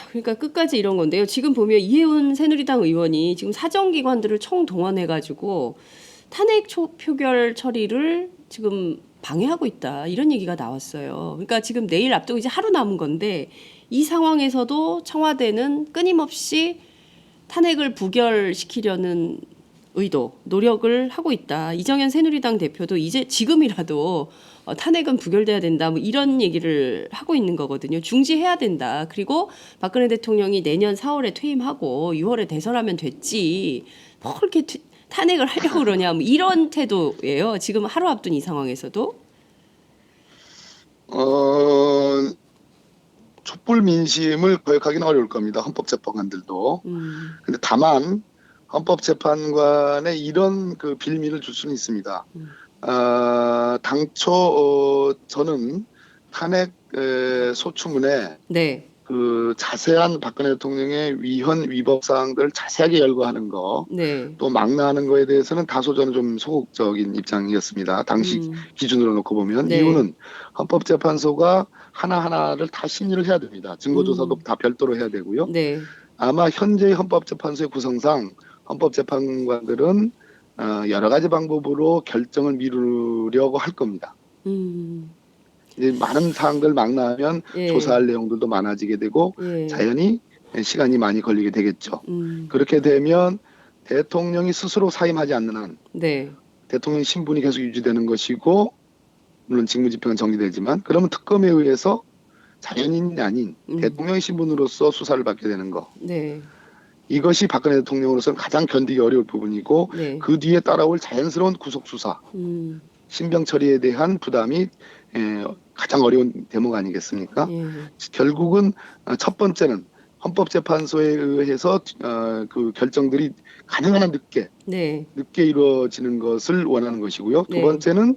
그러니까 끝까지 이런 건데요. 지금 보면 이해운 새누리당 의원이 지금 사정기관들을 총동원해가지고 탄핵 표결 처리를 지금 방해하고 있다. 이런 얘기가 나왔어요. 그러니까 지금 내일 앞두고 이제 하루 남은 건데 이 상황에서도 청와대는 끊임없이 탄핵을 부결시키려는 의도, 노력을 하고 있다. 이정현 새누리당 대표도 이제 지금이라도 탄핵은 부결돼야 된다. 뭐 이런 얘기를 하고 있는 거거든요. 중지해야 된다. 그리고 박근혜 대통령이 내년 4월에 퇴임하고 6월에 대선하면 됐지. 뭐 그렇게 탄핵을 하려고 그러냐. 뭐 이런 태도예요. 지금 하루 앞둔 이 상황에서도. 촛불 민심을 거역하기는 어려울 겁니다. 헌법재판관들도. 근데 다만 헌법재판관에 이런 그 빌미를 줄 수는 있습니다. 당초 저는 탄핵 소추문에 네. 그 자세한 박근혜 대통령의 위헌 위법 사항들을 자세하게 열거하는 거, 네. 또 망라하는 거에 대해서는 다소 저는 좀 소극적인 입장이었습니다. 당시 기준으로 놓고 보면. 네. 이유는 헌법재판소가 하나하나를 다 심리를 해야 됩니다. 증거조사도 다 별도로 해야 되고요. 네. 아마 현재 헌법재판소의 구성상 헌법재판관들은 여러 가지 방법으로 결정을 미루려고 할 겁니다. 이제 많은 사항들 망라하면 예. 조사할 내용들도 많아지게 되고 예. 자연히 시간이 많이 걸리게 되겠죠. 그렇게 되면 대통령이 스스로 사임하지 않는 한 네. 대통령 신분이 계속 유지되는 것이고 물론 직무집행은 정리되지만 그러면 특검에 의해서 자연인이 아닌 대통령의 신분으로서 수사를 받게 되는 거. 네. 이것이 박근혜 대통령으로서는 가장 견디기 어려울 부분이고 네. 그 뒤에 따라올 자연스러운 구속수사, 신병 처리에 대한 부담이 가장 어려운 대목 아니겠습니까? 예. 결국은 첫 번째는 헌법재판소에 의해서 그 결정들이 가능한 한 늦게 네. 이루어지는 것을 원하는 것이고요. 네. 두 번째는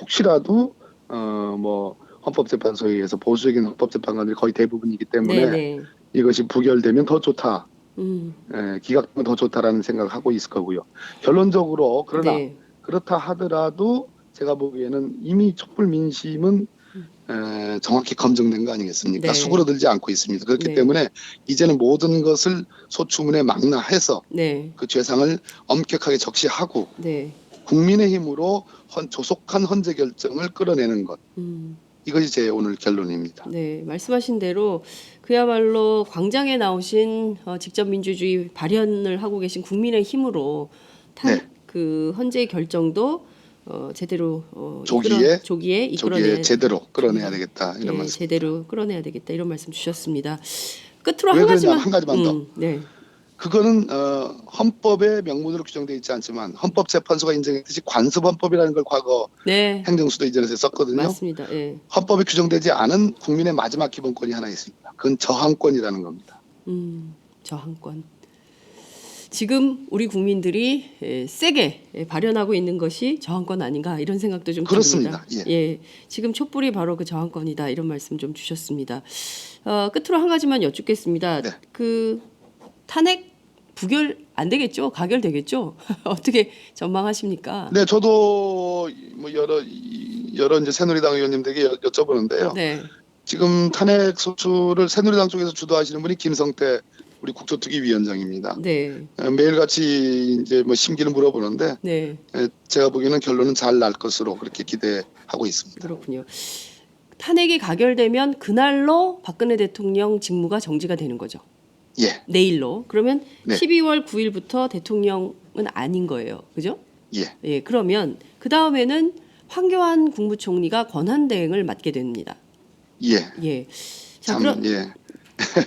혹시라도 뭐 헌법재판소에 의해서 보수적인 헌법재판관들이 거의 대부분이기 때문에 네. 이것이 부결되면 더 좋다. 기각되면 더 좋다라는 생각을 하고 있을 거고요. 결론적으로 그러나 네. 그렇다 하더라도 제가 보기에는 이미 촛불 민심은 정확히 검증된 거 아니겠습니까? 네. 수그러들지 않고 있습니다. 그렇기 네. 때문에 이제는 모든 것을 소추문에 망라해서 네. 그 죄상을 엄격하게 적시하고 네. 국민의 힘으로 조속한 헌재 결정을 끌어내는 것. 이것이 제 오늘 결론입니다. 네, 말씀하신 대로 그야말로 광장에 나오신 직접 민주주의 발현을 하고 계신 국민의 힘으로 네. 그 헌재 결정도 제대로 조기에 이끌어내야 제대로 끌어내야 되겠다 이런 네, 말씀. 제대로 끌어내야 되겠다 이런 말씀 주셨습니다. 끝으로 왜 한 가지만 더. 네. 그거는 헌법의 명문으로 규정되어 있지 않지만 헌법재판소가 인정했듯이 관습헌법이라는 걸 과거 네. 행정수도 이전에서 썼거든요. 맞습니다. 예. 헌법에 규정되지 않은 국민의 마지막 기본권이 하나 있습니다. 그건 저항권이라는 겁니다. 저항권. 지금 우리 국민들이 세게 발현하고 있는 것이 저항권 아닌가 이런 생각도 좀 그렇습니다. 듭니다. 예. 예, 지금 촛불이 바로 그 저항권이다 이런 말씀 좀 주셨습니다. 끝으로 한 가지만 여쭙겠습니다. 네. 그 탄핵 부결 안 되겠죠? 가결되겠죠? 어떻게 전망하십니까? 네, 저도 뭐 여러 이제 새누리당 의원님들에게 여쭤보는데요. 네, 지금 탄핵 소추를 새누리당 쪽에서 주도하시는 분이 김성태 우리 국조특위 위원장입니다. 네, 매일같이 이제 뭐 심기를 물어보는데 네, 제가 보기에는 결론은 잘 날 것으로 그렇게 기대하고 있습니다. 그렇군요. 탄핵이 가결되면 그날로 박근혜 대통령 직무가 정지가 되는 거죠. 예, 내일로. 그러면 네. 12월 9일부터 대통령은 아닌 거예요. 그죠? 예, 예. 그러면 그 다음에는 황교안 국무총리가 권한대행을 맡게 됩니다. 예. 예. 자, 참, 그럼 예,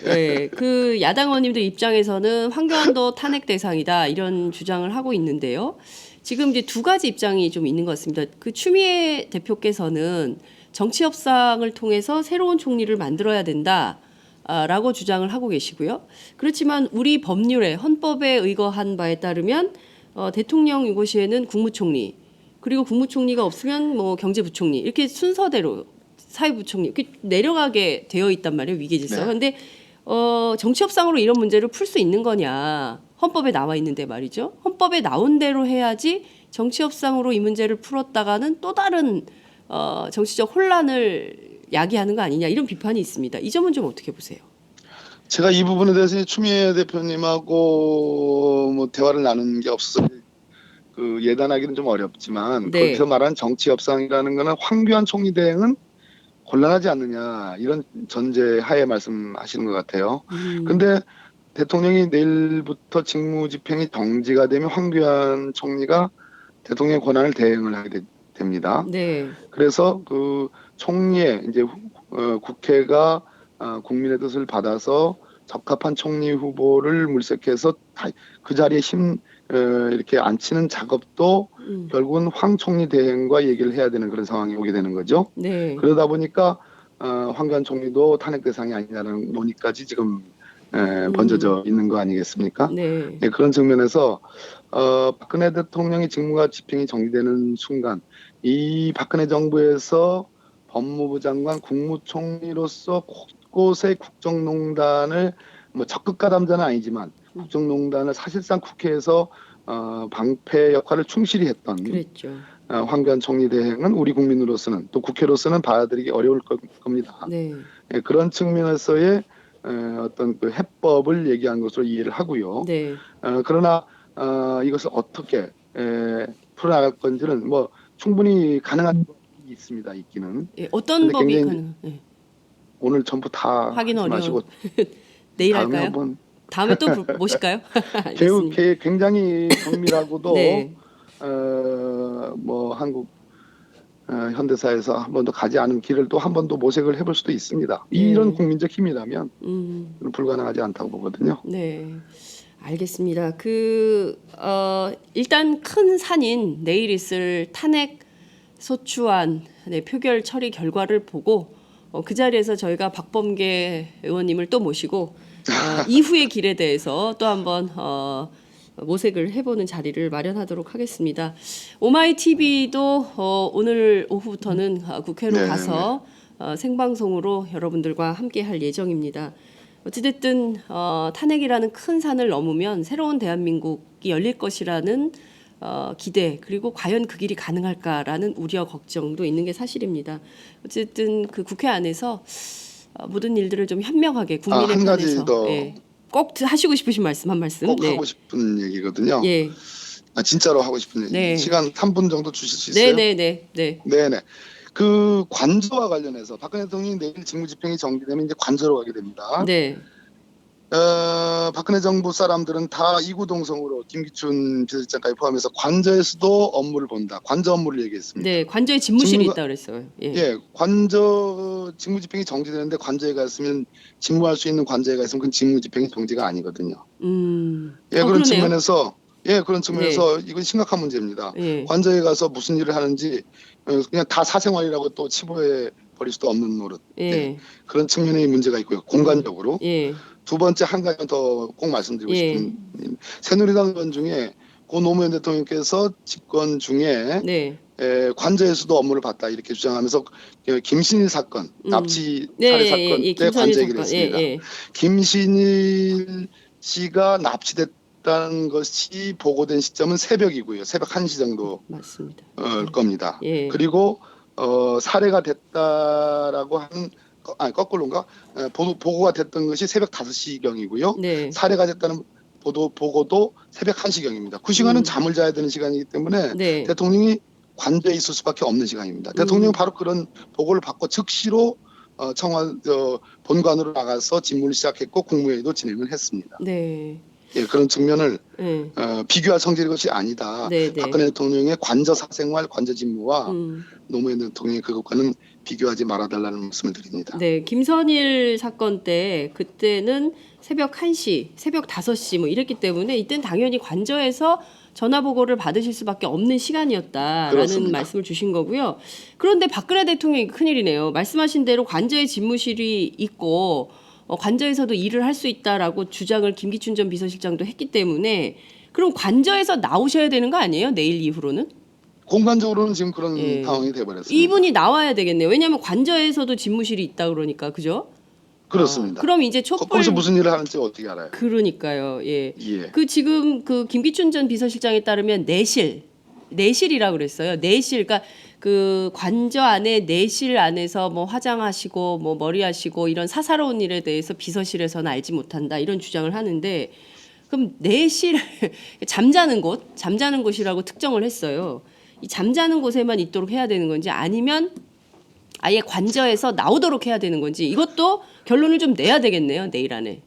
예, 그 야당 의원님들 입장에서는 황교안도 탄핵 대상이다 이런 주장을 하고 있는데요. 지금 이제 두 가지 입장이 좀 있는 것 같습니다. 그 추미애 대표께서는 정치 협상을 통해서 새로운 총리를 만들어야 된다. 라고 주장을 하고 계시고요. 그렇지만 우리 법률에 헌법에 의거한 바에 따르면 대통령 유고시에는 국무총리 그리고 국무총리가 없으면 뭐 경제부총리 이렇게 순서대로 사회부총리 이렇게 내려가게 되어 있단 말이에요. 위계질서. 네. 그런데 정치협상으로 이런 문제를 풀 수 있는 거냐. 헌법에 나와 있는데 말이죠. 헌법에 나온 대로 해야지 정치협상으로 이 문제를 풀었다가는 또 다른 정치적 혼란을 야기하는 거 아니냐 이런 비판이 있습니다. 이 점은 좀 어떻게 보세요? 제가 이 부분에 대해서 추미애 대표님하고 뭐 대화를 나눈 게 없어서 그 예단하기는 좀 어렵지만 네. 거기서 말하는 정치 협상이라는 거는 황교안 총리 대행은 곤란하지 않느냐 이런 전제 하에 말씀하시는 것 같아요. 근데 대통령이 내일부터 직무집행이 정지가 되면 황교안 총리가 대통령 권한을 대행을 하게 됩니다. 네. 그래서 그 총리의 이제 국회가 국민의 뜻을 받아서 적합한 총리 후보를 물색해서 그 자리에 이렇게 앉히는 작업도 결국은 황 총리 대행과 얘기를 해야 되는 그런 상황이 오게 되는 거죠. 네. 그러다 보니까 황교안 총리도 탄핵 대상이 아니냐는 논의까지 지금 번져져 있는 거 아니겠습니까? 네. 네, 그런 측면에서 박근혜 대통령의 직무가 집행이 정지되는 순간 이 박근혜 정부에서 법무부 장관 국무총리로서 곳곳의 국정농단을 뭐 적극 가담자는 아니지만 국정농단을 사실상 국회에서 방패 역할을 충실히 했던 그랬죠. 황교안 총리 대행은 우리 국민으로서는 또 국회로서는 받아들이기 어려울 겁니다. 네. 예, 그런 측면에서의 어떤 그 해법을 얘기한 것으로 이해를 하고요. 네. 그러나 이것을 어떻게 풀어나갈 건지는 뭐 충분히 가능한 부분이 있습니다. 있기는. 예, 어떤 근데 법이 굉장히 가능? 네. 오늘 전부 다 하긴 하지 마시고 내일 다음에 할까요? 한번 다음에 또 모실까요? 알겠습니다. 굉장히 정밀하고도 네. 뭐 한국 현대사에서 한 번도 가지 않은 길을 또 한 번 더 모색을 해볼 수도 있습니다. 이런 국민적 힘이라면 불가능하지 않다고 보거든요. 네. 알겠습니다. 일단 큰 산인 내일 있을 탄핵 소추안 표결 처리 결과를 보고 그 자리에서 저희가 박범계 의원님을 또 모시고 이후의 길에 대해서 또 한번 모색을 해보는 자리를 마련하도록 하겠습니다. 오마이 TV도 오늘 오후부터는 국회로 네, 가서 생방송으로 여러분들과 함께할 예정입니다. 어찌됐든 탄핵이라는 큰 산을 넘으면 새로운 대한민국이 열릴 것이라는 기대 그리고 과연 그 길이 가능할까라는 우려 걱정도 있는 게 사실입니다. 어쨌든 그 국회 안에서 모든 일들을 좀 현명하게 국민의 한 가지 편에서 더 꼭 하시고 싶으신 말씀 한 말씀. 꼭 네. 하고 싶은 얘기거든요. 예. 진짜로 하고 싶은 얘기. 네. 시간 3분 정도 주실 수 있어요? 네네네. 네. 네네. 그 관저와 관련해서 박근혜 대통령이 내일 직무집행이 정지되면 이제 관저로 가게 됩니다. 네. 박근혜 정부 사람들은 다 이구동성으로 김기춘 비서실장까지 포함해서 관저에서도 업무를 본다. 관저 업무를 얘기했습니다. 네. 관저에 집무실이 있다 그랬어요. 예. 관저 직무집행이 정지되는데 관저에 갔으면 직무할 수 있는 관저에 갔으면 그건 직무집행이 정지가 아니거든요. 그런 그러네요. 측면에서 이건 심각한 문제입니다. 예. 관저에 가서 무슨 일을 하는지 그냥 다 사생활이라고 또 치부에 버릴 수도 없는 노릇. 예. 네. 그런 측면의 문제가 있고요. 공간적으로. 예. 두 번째 한 가지 더 꼭 말씀드리고 예. 싶은 새누리당 의원 중에 고 노무현 대통령께서 집권 중에 네. 관저에서도 업무를 봤다 이렇게 주장하면서 김신일 사건, 납치 네, 살해 예, 사건 예, 때 김선일 관저 얘기를 사건. 했습니다. 예, 예. 김신일 씨가 납치됐다는 것이 보고된 시점은 새벽이고요. 새벽 1시 정도 맞습니다. 겁니다. 예. 그리고 살해가 됐다라고 하는 거꾸로인가? 보고가 됐던 것이 새벽 5시경이고요. 네. 살해가 됐다는 보고도 새벽 1시경입니다. 그 시간은 잠을 자야 되는 시간이기 때문에 네. 대통령이 관저에 있을 수밖에 없는 시간입니다. 대통령은 바로 그런 보고를 받고 즉시로 본관으로 나가서 직무를 시작했고 국무회의도 진행을 했습니다. 네. 예, 그런 측면을 네. 비교할 성질의 것이 아니다. 네, 네. 박근혜 대통령의 관저 사생활, 관저 직무와 노무현 대통령의 그것과는 비교하지 말아달라는 말씀을 드립니다. 네, 김선일 사건 때 그때는 새벽 1시, 새벽 5시 뭐 이랬기 때문에 이때는 당연히 관저에서 전화 보고를 받으실 수밖에 없는 시간이었다라는 그렇습니다. 말씀을 주신 거고요. 그런데 박근혜 대통령이 큰일이네요. 말씀하신 대로 관저에 집무실이 있고 관저에서도 일을 할 수 있다라고 주장을 김기춘 전 비서실장도 했기 때문에 그럼 관저에서 나오셔야 되는 거 아니에요? 내일 이후로는? 공간적으로는 지금 그런 예. 상황이 돼버렸습니다. 이분이 나와야 되겠네요. 왜냐하면 관저에서도 집무실이 있다 그러니까 그죠? 그렇습니다. 그럼 이제 촛불 거기서 무슨 일을 하는지 어떻게 알아요? 그러니까요. 예. 예. 그 지금 그 김기춘 전 비서실장에 따르면 내실이라 그랬어요. 내실. 그러니까 그 관저 안에 내실 안에서 뭐 화장하시고 뭐 머리하시고 이런 사사로운 일에 대해서 비서실에서는 알지 못한다 이런 주장을 하는데 그럼 내실 잠자는 곳이라고 특정을 했어요. 이 잠자는 곳에만 있도록 해야 되는 건지 아니면 아예 관저에서 나오도록 해야 되는 건지 이것도 결론을 좀 내야 되겠네요. 내일 안에.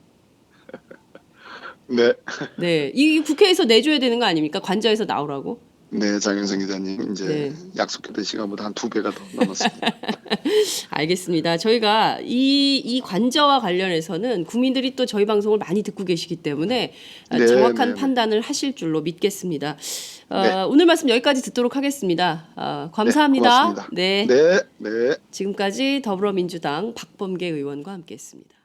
네. 네, 이 국회에서 내줘야 되는 거 아닙니까? 관저에서 나오라고. 네, 장윤성 기자님 이제 네. 약속했던 시간보다 한 2배가 더 남았습니다. 알겠습니다. 저희가 이 관저와 관련해서는 국민들이 또 저희 방송을 많이 듣고 계시기 때문에 네, 정확한 네, 네. 판단을 하실 줄로 믿겠습니다. 네. 오늘 말씀 여기까지 듣도록 하겠습니다. 감사합니다. 네, 고맙습니다. 네, 네. 지금까지 더불어민주당 박범계 의원과 함께했습니다.